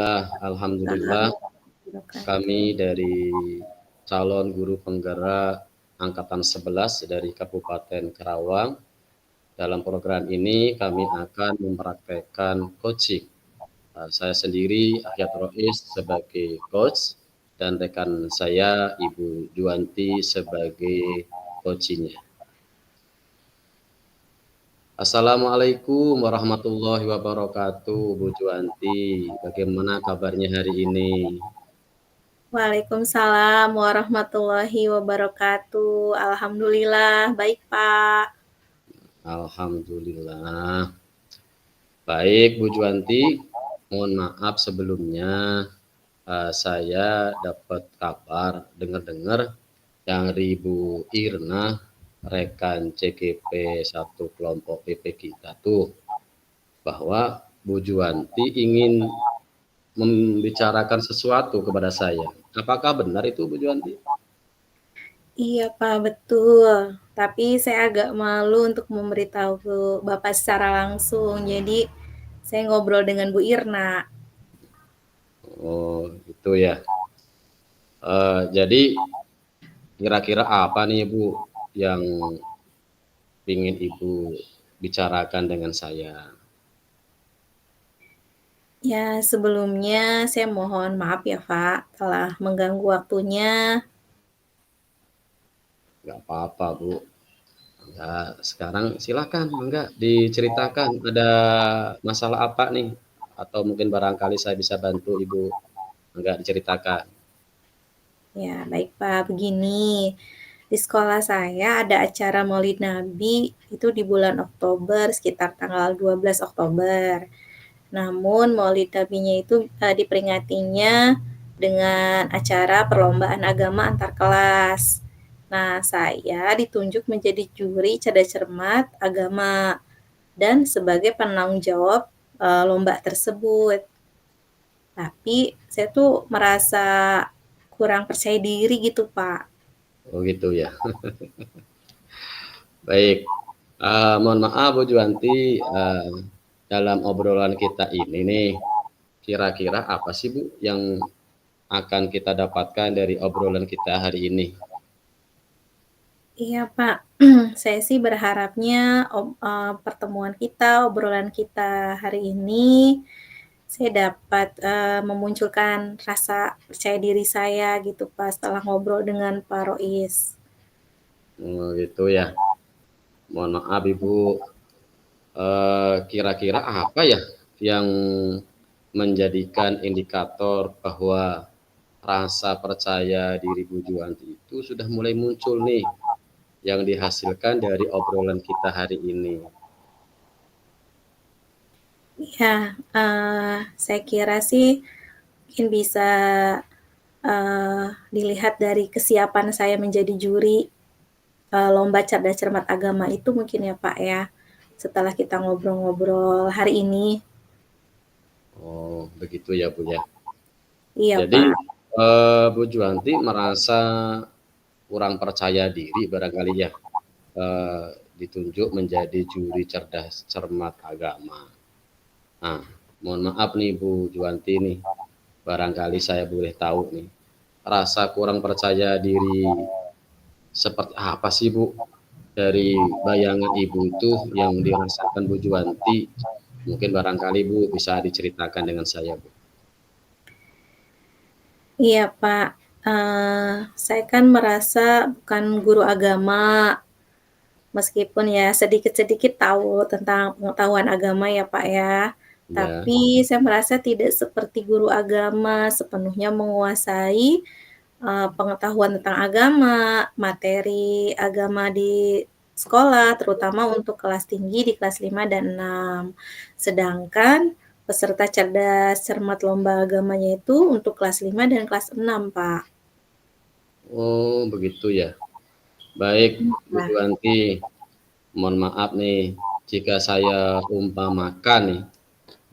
Alhamdulillah Alhamdulillah. kami dari calon guru penggerak angkatan 11 dari Kabupaten Karawang. Dalam program ini kami akan mempraktekkan coaching. Saya sendiri Ahyat Rois sebagai coach dan rekan saya Ibu Juwanti sebagai coachingnya. Assalamualaikum warahmatullahi wabarakatuh, Bu Juwanti. Bagaimana kabarnya hari ini? Waalaikumsalam warahmatullahi wabarakatuh. Alhamdulillah, baik Pak. Alhamdulillah. Baik, Bu Juwanti. Mohon maaf sebelumnya saya dapat kabar dengar-dengar dari Bu Irna, rekan CGP satu kelompok PP kita tuh, bahwa Bu Juwanti ingin membicarakan sesuatu kepada saya. Apakah benar itu, Bu Juwanti? Iya Pak, betul. Tapi saya agak malu untuk memberitahu Bapak secara langsung. Jadi saya ngobrol dengan Bu Irna. Oh, itu ya. Jadi kira-kira apa nih, Bu, yang ingin Ibu bicarakan dengan saya? Ya, sebelumnya saya mohon maaf ya Pak telah mengganggu waktunya. Nggak apa-apa, Bu. Enggak, sekarang silakan, enggak diceritakan ada masalah apa nih? Atau mungkin barangkali saya bisa bantu Ibu, enggak diceritakan. Ya, baik Pak. Begini, di sekolah saya ada acara Maulid Nabi itu di bulan Oktober, sekitar tanggal 12 Oktober. Namun Maulid Nabinya itu diperingatinya dengan acara perlombaan agama antar kelas. Nah, saya ditunjuk menjadi juri cerdas cermat agama dan sebagai penanggung jawab lomba tersebut. Tapi saya tuh merasa kurang percaya diri gitu, Pak. Oh gitu ya. Baik, mohon maaf Bu Juwanti, dalam obrolan kita ini nih, kira-kira apa sih Bu yang akan kita dapatkan dari obrolan kita hari ini? Iya, Pak. Saya sih berharapnya pertemuan kita, obrolan kita hari ini, saya dapat memunculkan rasa percaya diri saya gitu, Pak, setelah ngobrol dengan Pak Rois. Oh gitu ya. Mohon maaf Ibu, kira-kira apa ya yang menjadikan indikator bahwa rasa percaya diri Bu Juwanti itu sudah mulai muncul nih yang dihasilkan dari obrolan kita hari ini. Ya, saya kira sih mungkin bisa dilihat dari kesiapan saya menjadi juri lomba cerdas cermat agama itu mungkin ya Pak ya. Setelah kita ngobrol-ngobrol hari ini. Oh, begitu ya Bu ya. Iya Jadi Pak. Bu Juwanti merasa kurang percaya diri barangkali ya, ditunjuk menjadi juri cerdas cermat agama. Nah, mohon maaf nih Bu Juwanti nih, barangkali saya boleh tahu nih, rasa kurang percaya diri seperti apa sih Bu dari bayangan Ibu itu yang dirasakan Bu Juwanti? Mungkin barangkali Bu bisa diceritakan dengan saya Bu. Iya Pak. Saya kan merasa bukan guru agama, meskipun ya sedikit-sedikit tahu tentang pengetahuan agama ya Pak ya. Ya, Tapi saya merasa tidak seperti guru agama sepenuhnya menguasai pengetahuan tentang agama, materi agama di sekolah, terutama untuk kelas tinggi di kelas 5 dan 6. Sedangkan peserta cerdas cermat lomba agamanya itu untuk kelas 5 dan kelas 6, Pak. oh begitu ya. Baik Bu Nah, Juwanti, mohon maaf nih jika saya umpamakan nih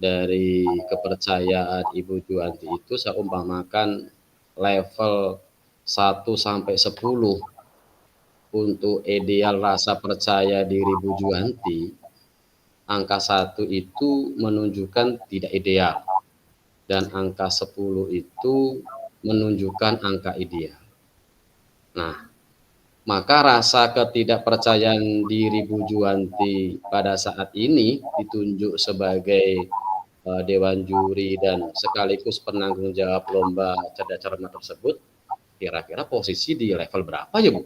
dari kepercayaan Ibu Juwanti itu saya umpamakan level 1 sampai 10 untuk ideal rasa percaya diri Bu Juwanti, angka 1 itu menunjukkan tidak ideal. dan angka 10 itu menunjukkan angka ideal. Nah, maka rasa ketidakpercayaan diri Bu Juwanti pada saat ini ditunjuk sebagai, dewan juri dan sekaligus penanggung jawab lomba cerdas cermat tersebut, kira-kira posisi di level berapa ya, Bu?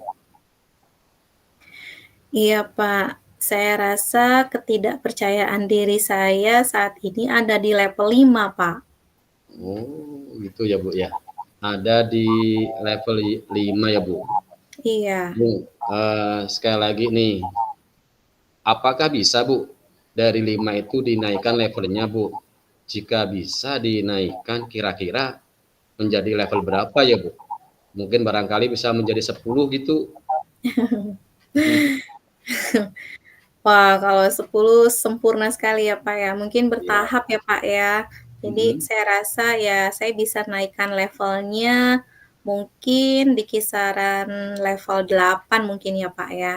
Iya, Pak. Saya rasa ketidakpercayaan diri saya saat ini ada di level 5, Pak. Oh, gitu ya, Bu, ya. Ada di level 5 ya, Bu? Iya. Bu, sekali lagi nih, apakah bisa, Bu, dari 5 itu dinaikkan levelnya, Bu? Jika bisa dinaikkan kira-kira menjadi level berapa ya, Bu? Mungkin barangkali bisa menjadi 10 gitu? Mhm, Wah, kalau 10 sempurna sekali ya, Pak, ya. Mungkin iya, bertahap ya, Pak, ya. Jadi mhm. saya rasa ya saya bisa naikkan levelnya mungkin di kisaran level 8 mungkin ya, Pak, ya.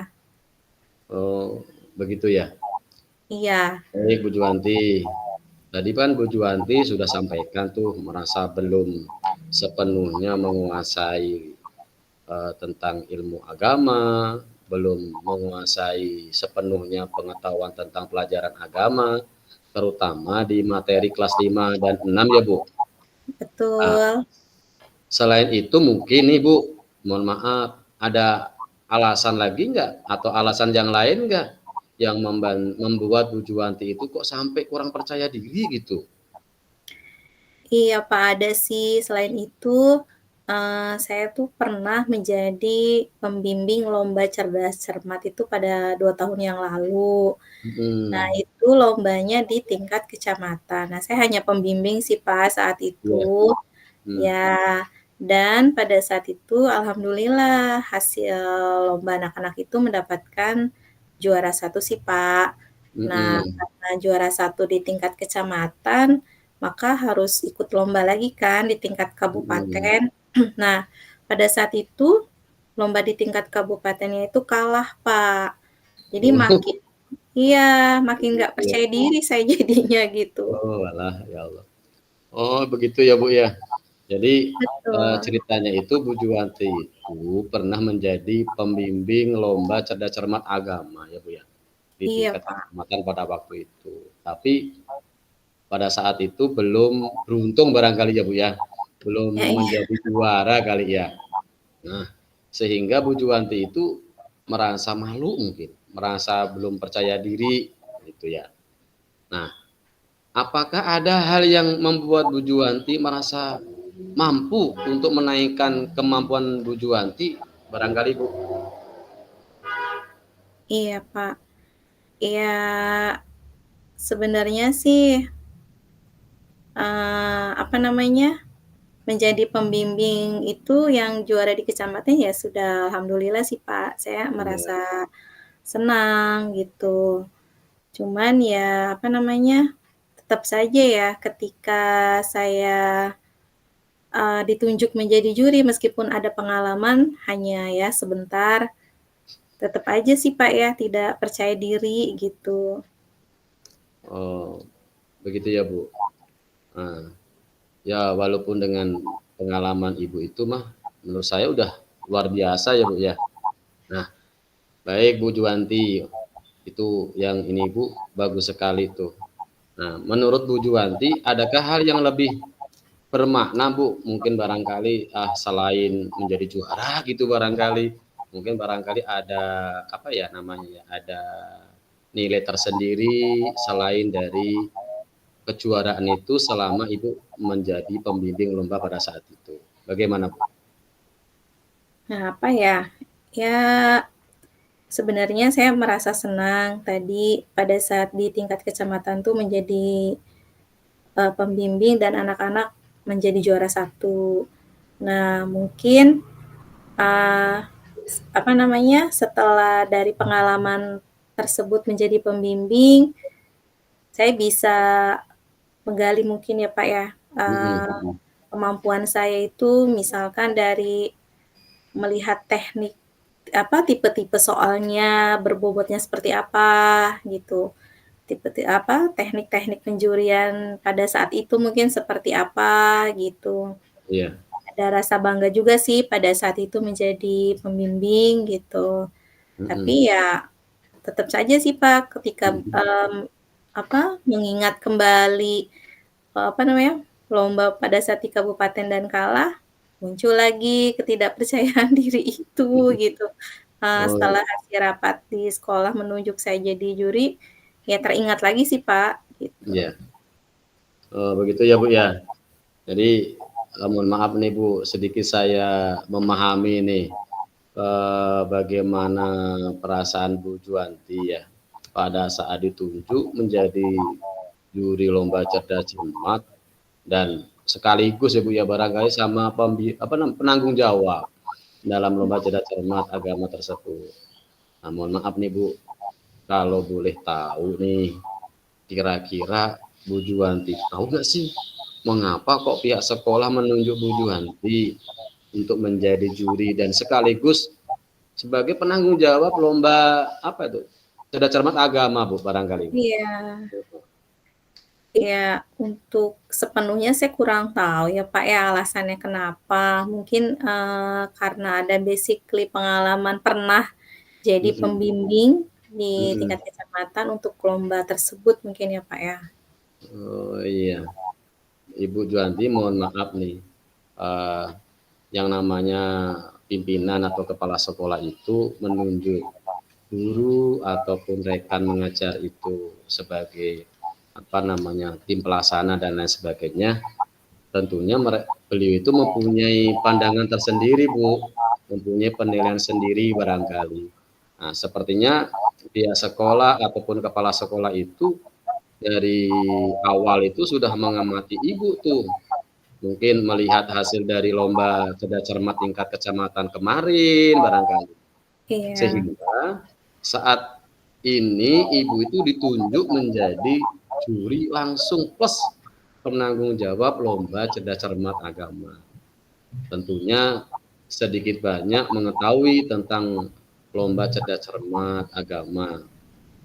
Oh, begitu ya? Iya, Baik, Bu Juwanti. Tadi kan Bu Juwanti sudah sampaikan tuh merasa belum sepenuhnya menguasai, tentang ilmu agama, belum menguasai sepenuhnya pengetahuan tentang pelajaran agama, terutama di materi kelas 5 dan 6 ya, Bu. Nah, betul. selain itu mungkin nih, Bu, mohon maaf, ada alasan lagi nggak atau alasan yang lain nggak yang membuat Bu Juwanti itu kok sampai kurang percaya diri gitu? Iya, Pak, ada sih. Selain itu, saya tuh pernah menjadi pembimbing lomba cerdas cermat itu pada 2 tahun yang lalu. Nah, Mhm, itu lombanya di tingkat kecamatan. Nah, saya hanya pembimbing sih, Pak, saat iya, itu. mmm, Ya, dan pada saat itu alhamdulillah hasil lomba anak-anak itu mendapatkan juara satu sih, Pak. Nah, mhm, karena juara satu di tingkat kecamatan, maka harus ikut lomba lagi kan di tingkat mhm. kabupaten. Nah, pada saat itu lomba di tingkat kabupatennya itu kalah, Pak. Jadi Oh, makin iya, makin nggak begitu ya. percaya diri saya jadinya gitu. Oh, walah, ya Allah. Oh, begitu ya, Bu, ya. Jadi, Betul. ceritanya itu Bu Juwanti itu pernah menjadi pembimbing lomba cerdas cermat agama ya, Bu, ya, di Iya, tingkat Pak. kecamatan pada waktu itu. Tapi pada saat itu belum beruntung barangkali ya, Bu, ya, belum Ya, iya. menjadi juara kali ya. Nah, sehingga Bu Juwanti itu merasa malu mungkin, merasa belum percaya diri gitu ya. Nah, apakah ada hal yang membuat Bu Juwanti merasa mampu untuk menaikkan kemampuan Bu Juwanti barangkali, Bu? Iya, Pak. Iya, sebenarnya sih, apa namanya, menjadi pembimbing itu yang juara di kecamatan ya sudah alhamdulillah sih, Pak. Saya Iya, merasa senang gitu. Cuman ya, apa namanya, tetap saja ya ketika saya, ditunjuk menjadi juri meskipun ada pengalaman hanya ya sebentar, tetap aja sih, Pak, ya tidak percaya diri gitu. oh, begitu ya, Bu? Nah, ya walaupun dengan pengalaman Ibu itu mah menurut saya udah luar biasa ya, Bu, ya. Nah, baik Bu Juwanti, itu yang ini Bu, bagus sekali tuh. Nah, menurut Bu Juwanti, adakah hal yang lebih bermakna, Bu, mungkin barangkali, selain menjadi juara gitu barangkali, mungkin barangkali ada, apa ya namanya ya, ada nilai tersendiri selain dari kejuaraan itu selama Ibu menjadi pembimbing lomba pada saat itu. Bagaimana, Bu? Nah, apa ya, ya sebenarnya saya merasa senang tadi pada saat di tingkat kecamatan tuh menjadi, pembimbing dan anak-anak menjadi juara satu. Nah, mungkin, eee, apa namanya, setelah dari pengalaman tersebut menjadi pembimbing, saya bisa menggali mungkin ya, Pak, ya, Mhm, eee, mhm, kemampuan saya itu misalkan dari melihat teknik, apa, tipe-tipe soalnya, berbobotnya seperti apa, gitu. teknik-teknik penjurian pada saat itu mungkin seperti apa gitu. Iya. Ada rasa bangga juga sih pada saat itu menjadi pembimbing gitu. Mhm. Tapi ya tetap saja sih, Pak, ketika, Mhm. mengingat kembali, apa namanya, lomba pada saat di kabupaten dan kalah, muncul lagi ketidakpercayaan diri itu gitu. Oh, Setelah hasil rapat di sekolah menunjuk saya jadi juri, ya teringat lagi sih, Pak, gitu. iya. Oh, begitu ya, Bu, ya. Jadi, mohon maaf nih, Bu, sedikit saya memahami nih, bagaimana perasaan Bu Juwanti ya, pada saat ditunjuk menjadi juri lomba cerdas cermat dan sekaligus ya, Bu, ya, barangkali sama penanggung jawab dalam lomba cerdas cermat agama tersebut. Nah, mohon maaf nih, Bu, kalau boleh tahu nih, kira-kira Bu Juwanti tahu nggak sih, mengapa kok pihak sekolah menunjuk Bu Juwanti untuk menjadi juri dan sekaligus sebagai penanggung jawab lomba apa itu, cerdas cermat agama, Bu, barangkali, Bu? Iya. Ya, untuk sepenuhnya saya kurang tahu ya, Pak, ya, alasannya kenapa. Mungkin, karena ada basically pengalaman pernah jadi Mhm. pembimbing di Mhm. tingkat kecamatan untuk lomba tersebut mungkin ya, Pak, ya? Oh, iya. Ibu Juwanti mohon maaf nih, eee, yang namanya pimpinan atau kepala sekolah itu menunjuk guru ataupun rekan mengajar itu sebagai, apa namanya, tim pelaksana dan lain sebagainya, tentunya beliau itu mempunyai pandangan tersendiri, Bu, mempunyai penilaian sendiri barangkali. Nah, sepertinya pihak sekolah ataupun kepala sekolah itu dari awal itu sudah mengamati Ibu tuh, mungkin melihat hasil dari lomba cerdas cermat tingkat kecamatan kemarin barangkali. Iya. Sehingga saat ini Ibu itu ditunjuk menjadi juri langsung plus penanggung jawab lomba cerdas cermat agama. Tentunya sedikit banyak mengetahui tentang lomba cerdas cermat agama,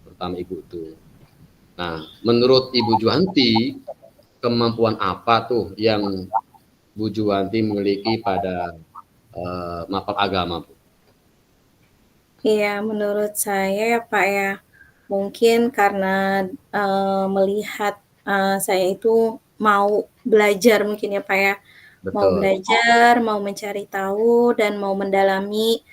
terutama Ibu itu. Nah, menurut Ibu Juwanti, kemampuan apa tuh yang Bu Juwanti miliki pada, mapel agama, Bu? Iya, menurut saya ya, Pak, ya, mungkin karena, melihat, saya itu mau belajar mungkin ya, Pak, ya. Mau Betul. belajar, mau mencari tahu, dan mau mendalami,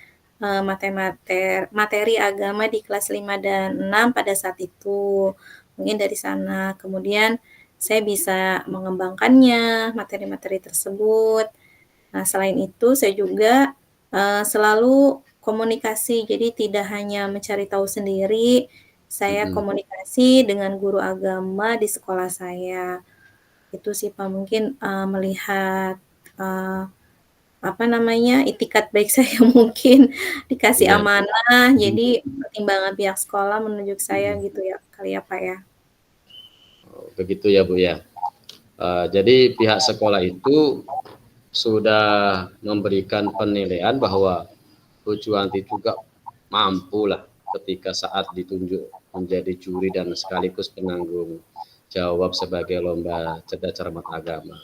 materi agama di kelas 5 dan 6 pada saat itu. Mungkin dari sana. Kemudian saya bisa mengembangkannya, materi-materi tersebut. Nah, selain itu saya juga, selalu komunikasi. Jadi tidak hanya mencari tahu sendiri, saya Mhm. komunikasi dengan guru agama di sekolah saya. Itu sih, Pak, mungkin, melihat, eee, apa namanya, itikad baik saya mungkin dikasih Iya. amanah, Mhm. jadi pertimbangan pihak sekolah menunjuk saya Mhm. gitu ya kali ya, Pak, ya? Oh, begitu ya, Bu, ya. Jadi pihak sekolah itu sudah memberikan penilaian bahwa Bu Juwanti juga mampulah ketika saat ditunjuk menjadi juri dan sekaligus penanggung jawab sebagai lomba cerdas cermat agama.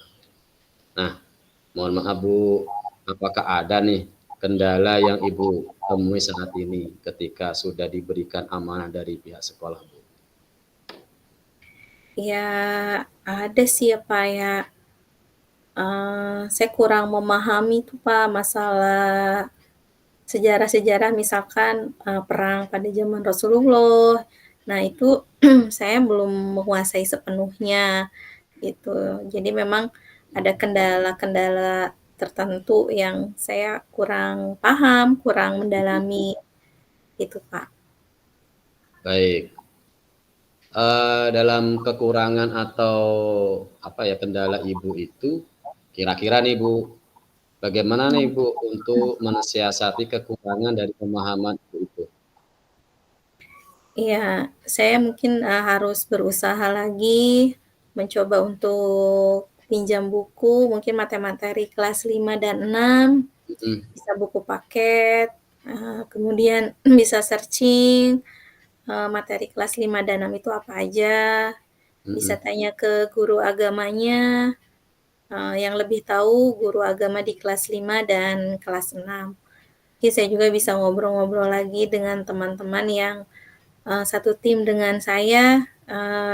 Nah, mohon maaf, Bu, apakah ada nih kendala yang Ibu temui saat ini ketika sudah diberikan amanah dari pihak sekolah, Bu? Ya, ada sih ya, Pak, ya. Saya kurang memahami tuh, Pak, masalah sejarah-sejarah misalkan, perang pada zaman Rasulullah. Nah, itu saya belum menguasai sepenuhnya, gitu. Jadi memang ada kendala-kendala tertentu yang saya kurang paham, kurang mendalami, itu, Pak. Baik, dalam kekurangan atau apa ya, kendala Ibu itu, kira-kira nih, Bu, bagaimana nih, Bu, untuk mensiasati kekurangan dari pemahaman Ibu itu? Iya, saya mungkin, harus berusaha lagi, mencoba untuk pinjam buku, mungkin materi kelas 5 dan 6, Mhm. bisa buku paket, kemudian bisa searching, materi kelas 5 dan 6 itu apa aja, bisa Mhm. tanya ke guru agamanya, yang lebih tahu guru agama di kelas 5 dan kelas 6. Mungkin saya juga bisa ngobrol-ngobrol lagi dengan teman-teman yang, satu tim dengan saya,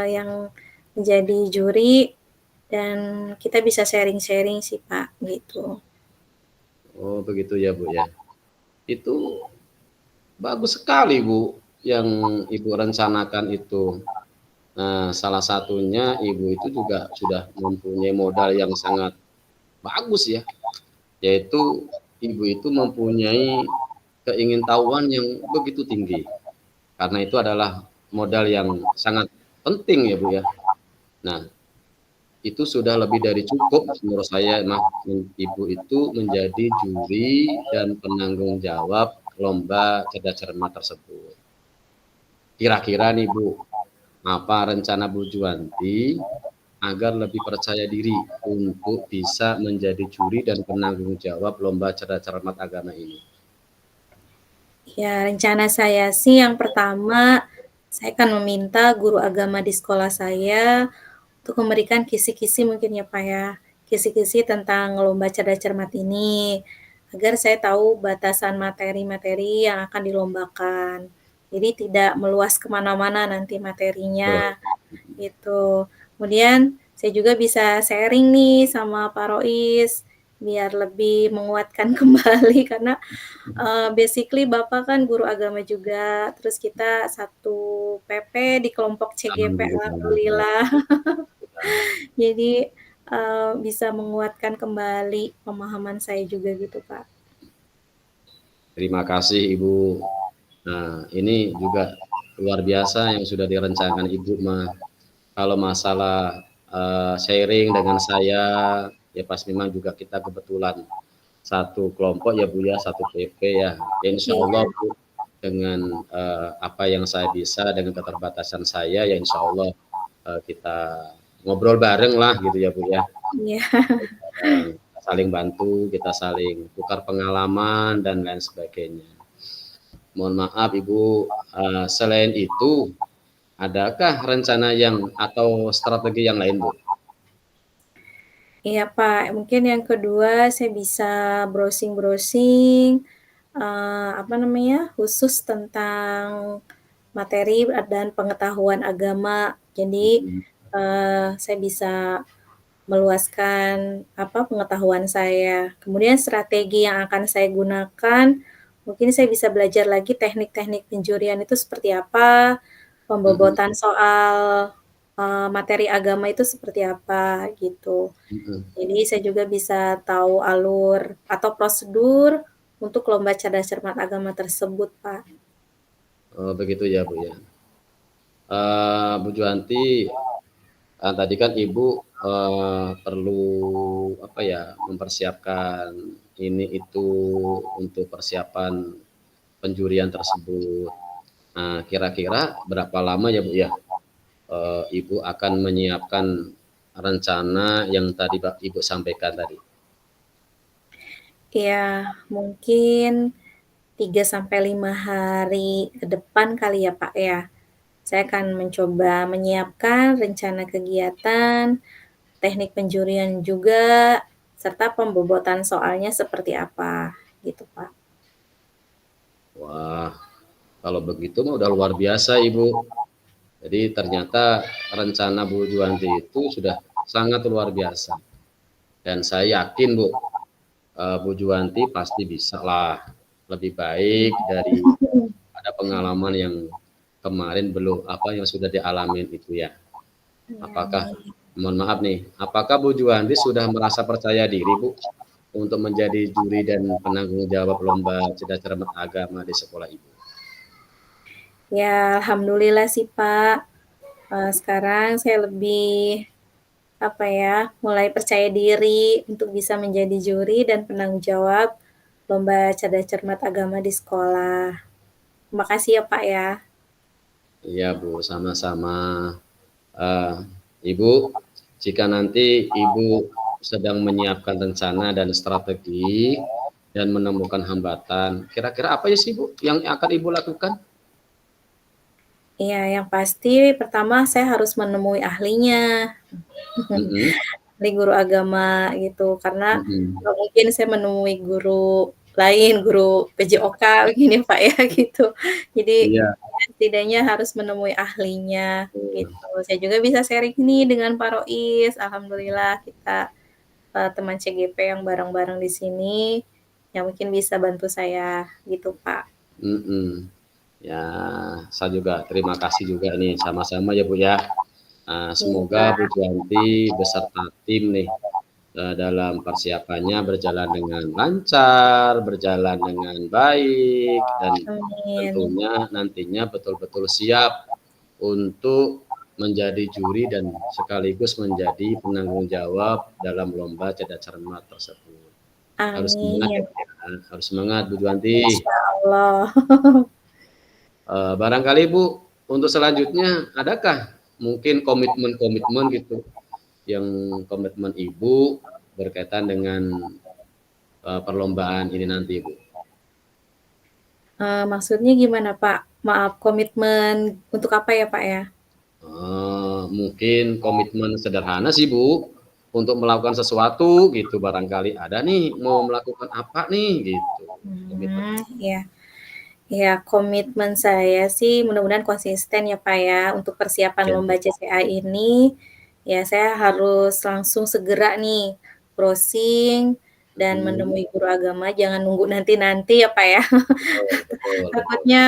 yang menjadi juri dan kita bisa sharing-sharing sih, Pak, gitu. Oh begitu ya Bu ya. Itu bagus sekali Bu, yang Ibu rencanakan itu. Nah, salah satunya Ibu itu juga sudah mempunyai modal yang sangat bagus ya, yaitu Ibu itu mempunyai keingintahuan yang begitu tinggi. Karena itu adalah modal yang sangat penting ya Bu ya. Nah, itu sudah lebih dari cukup menurut saya Ibu itu menjadi juri dan penanggung jawab lomba cerdas cermat tersebut. Kira-kira nih Bu, apa rencana Bu Juwanti agar lebih percaya diri untuk bisa menjadi juri dan penanggung jawab lomba cerdas cermat agama ini? Ya, rencana saya sih yang pertama, saya akan meminta guru agama di sekolah saya untuk memberikan kisi-kisi mungkin ya, Pak, ya, kisi-kisi tentang lomba cerdas cermat ini, agar saya tahu batasan materi-materi yang akan dilombakan. Jadi tidak meluas ke mana-mana nanti Betul, materinya, gitu. Kemudian saya juga bisa sharing nih sama Pak Rois, biar lebih menguatkan kembali karena basically Bapak kan guru agama juga, terus kita satu PP di kelompok CGP, alhamdulillah. alhamdulillah. Jadi, bisa menguatkan kembali pemahaman saya juga gitu, Pak. Terima kasih Ibu. Nah, ini juga luar biasa yang sudah direncanakan Ibu mah. Kalau masalah, sharing dengan saya, ya pas memang juga kita kebetulan satu kelompok ya Bu ya, satu PP ya. Ya Iya, insyaallah Bu, dengan, apa yang saya bisa, dengan keterbatasan saya, ya insyaallah, kita ngobrol bareng lah gitu ya Bu ya. iya. Kita saling bantu, kita saling tukar pengalaman dan lain sebagainya. Mohon maaf Ibu, selain itu, adakah rencana yang atau strategi yang lain Bu? Iya, Pak, mungkin yang kedua saya bisa browsing-browsing, apa namanya, khusus tentang materi dan pengetahuan agama. Jadi, Mhm, saya bisa meluaskan, apa, pengetahuan saya. Kemudian strategi yang akan saya gunakan, mungkin saya bisa belajar lagi teknik-teknik penjurian itu seperti apa, mhm, pembobotan soal, materi agama itu seperti apa, gitu. mhm. Jadi saya juga bisa tahu alur atau prosedur untuk lomba cerdas cermat agama tersebut, Pak. Oh begitu ya Bu ya. Bu Juwanti, tadi kan Ibu, perlu apa ya, mempersiapkan ini itu untuk persiapan penjurian tersebut. Nah, kira-kira berapa lama ya Bu ya, Ibu akan menyiapkan rencana yang tadi Ibu sampaikan tadi? Ya, mungkin 3 sampai 5 hari ke depan kali ya, Pak, ya. Saya akan mencoba menyiapkan rencana kegiatan, teknik penjurian juga, serta pembobotan soalnya seperti apa, gitu, Pak. Wah, kalau begitu mah udah luar biasa Ibu. Jadi ternyata rencana Bu Juwanti itu sudah sangat luar biasa dan saya yakin Bu, Bu Juwanti pasti bisalah lebih baik dari ada pengalaman yang kemarin belum apa, yang sudah dialamin itu ya. Ya, Apakah amin. mohon maaf nih, apakah Bu Juwanti sudah merasa percaya diri Bu, untuk menjadi juri dan penanggung jawab lomba cerdas cermat agama di sekolah Ibu? Ya, alhamdulillah sih, Pak. Sekarang saya lebih, apa ya, mulai percaya diri untuk bisa menjadi juri dan penanggung jawab lomba cerdas cermat agama di sekolah. Terima kasih ya, Pak, ya. Iya Bu, sama-sama. Eee, Ibu, jika nanti Ibu sedang menyiapkan rencana dan strategi dan menemukan hambatan, kira-kira apa ya sih Bu yang akan Ibu lakukan? Iya, yang pasti pertama saya harus menemui ahlinya. Mhm. Ahli guru agama gitu, karena Mhm. nggak mungkin saya menemui guru lain, guru PJOK begini Pak ya, gitu. Jadi Iya. ya setidaknya harus menemui ahlinya, Betul. gitu. Saya juga bisa sharing nih dengan Pak Rois, alhamdulillah kita, teman CGP yang bareng-bareng di sini, yang mungkin bisa bantu saya, gitu Pak. Mhm. Ya, saya juga terima kasih juga nih, sama-sama ya, Bu, ya. Iya Semoga Bu Pak. Juwanti beserta tim nih, dalam persiapannya berjalan dengan lancar, berjalan dengan baik, dan Amin. tentunya nantinya betul-betul siap untuk menjadi juri dan sekaligus menjadi penanggung jawab dalam lomba cerdas cermat tersebut. Harus semangat ya, Amin. Bu, ya, harus semangat Bu Juwanti. Insyaallah. Barangkali Bu, untuk selanjutnya adakah mungkin komitmen-komitmen gitu, yang komitmen Ibu berkaitan dengan, perlombaan ini nanti, Bu? Maksudnya gimana Pak? Maaf, komitmen untuk apa ya Pak ya? Mungkin komitmen sederhana sih Bu, untuk melakukan sesuatu gitu barangkali ada nih, mau melakukan apa nih gitu, komitmen. Iya. Iya, komitmen saya sih mudah-mudahan konsisten ya, Pak, ya, untuk persiapan Ya, lomba CCA ini, ya saya harus langsung segera nih browsing dan mhm, menemui guru agama, jangan nunggu nanti-nanti ya, Pak, ya. betul betul betul. Takutnya,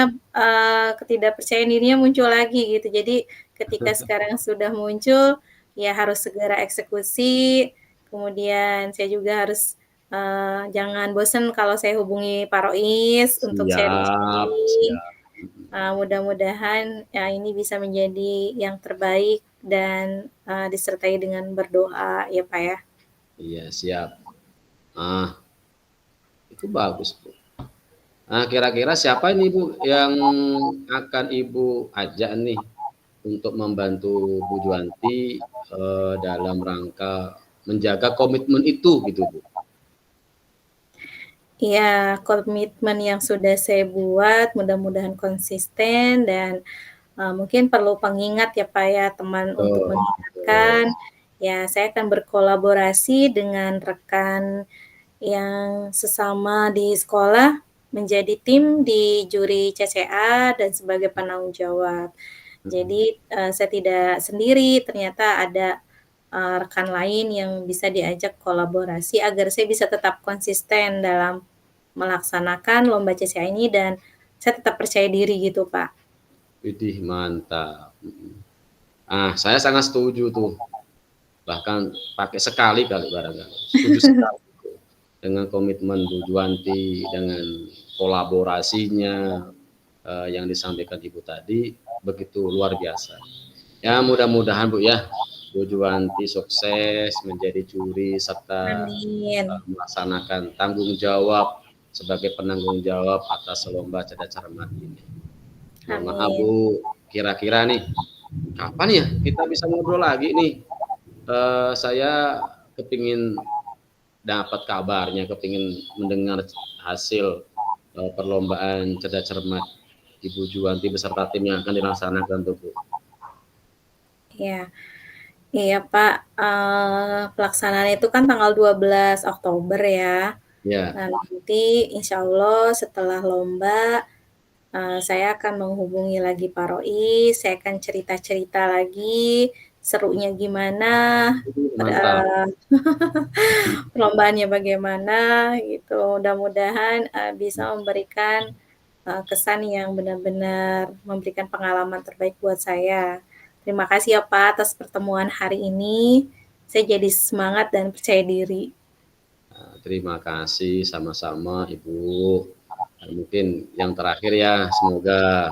ketidakpercayaan dirinya muncul lagi gitu. Jadi ketika sekarang sudah muncul, ya harus segera eksekusi, kemudian saya juga harus, jangan bosen kalau saya hubungi Pak Rois untuk Siap sharing-sharing, siap, mhm, mudah-mudahan, ya ini bisa menjadi yang terbaik dan, disertai dengan berdoa ya, Pak, ya. iya siap. Ah, itu bagus, Bu. Nah, kira-kira siapa ini, Bu, yang akan Ibu ajak nih untuk membantu Bu Juwanti, dalam rangka menjaga komitmen itu gitu, Bu? Iya, komitmen yang sudah saya buat mudah-mudahan konsisten dan, mungkin perlu pengingat ya, Pak, ya, teman untuk Betul betul. mengingatkan. Ya, saya akan berkolaborasi dengan rekan yang sesama di sekolah, menjadi tim di juri CCA dan sebagai penanggung jawab. Mhm. Jadi, saya tidak sendiri, ternyata ada, rekan lain yang bisa diajak kolaborasi agar saya bisa tetap konsisten dalam melaksanakan lomba CCA ini dan saya tetap percaya diri gitu, Pak. Widih mantap, mhm. Saya sangat setuju tuh, bahkan pakai sekali kali barangkali, setuju sekali tuh, dengan komitmen Bu Juwanti, dengan kolaborasinya, yang disampaikan Ibu tadi, begitu luar biasa. Ya mudah-mudahan Bu ya, Bu Juwanti sukses menjadi juri serta, Amin. melaksanakan tanggung jawab sebagai penanggung jawab atas lomba cerdas cermat ini. Mohon maaf Amin. Bu, kira-kira nih, kapan ya kita bisa ngobrol lagi nih? Saya kepingin dapat kabarnya, kepingin mendengar hasil, perlombaan cerdas cermat Ibu Juwanti beserta tim yang akan dilaksanakan tuh Bu. Iya. Iya, Pak, pelaksanaan itu kan tanggal 12 Oktober ya. Ya, Nah, nanti insya Allah setelah lomba, saya akan menghubungi lagi Pak Rois, saya akan cerita-cerita lagi, serunya gimana, mantap. perlombaannya bagaimana gitu. Mudah-mudahan, bisa memberikan, kesan yang benar-benar memberikan pengalaman terbaik buat saya. Terima kasih ya Pak atas pertemuan hari ini, saya jadi semangat dan percaya diri. Terima kasih sama-sama Ibu. Mungkin yang terakhir ya, semoga,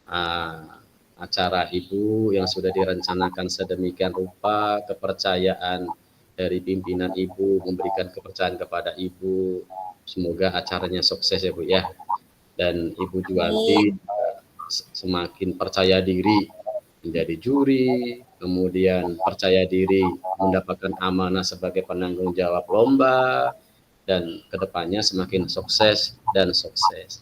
eee, acara Ibu yang sudah direncanakan sedemikian rupa, kepercayaan dari pimpinan Ibu, memberikan kepercayaan kepada Ibu, semoga acaranya sukses ya Bu ya. Dan Ibu Juwanti, Amin. semakin percaya diri menjadi juri, kemudian percaya diri mendapatkan amanah sebagai penanggung jawab lomba, dan kedepannya semakin sukses dan sukses.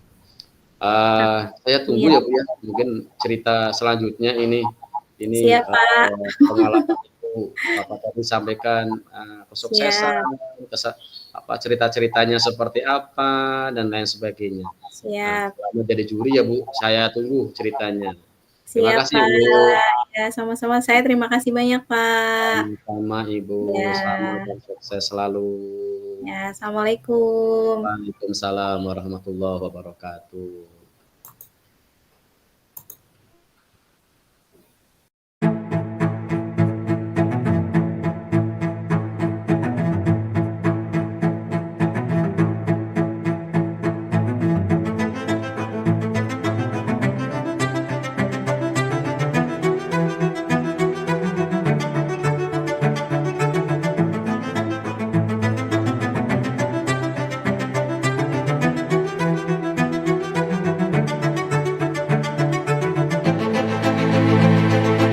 Saya tunggu Iya. ya, Bu, ya, mungkin cerita selanjutnya ini, Siap, Pak. pengalaman Ibu, Bapak tadi sampaikan, kesuksesan, Siap. cerita-ceritanya seperti apa, dan lain sebagainya. Nah, Siap. selama jadi juri ya, Bu, saya tunggu ceritanya. Terima Siap, kasih, Pak. Bu. Ya, sama-sama. Saya terima kasih banyak, Pak. Sama-sama, Ibu. Ya. Selamat dan sukses selalu. Ya, assalamualaikum. Waalaikumsalam warahmatullahi wabarakatuh.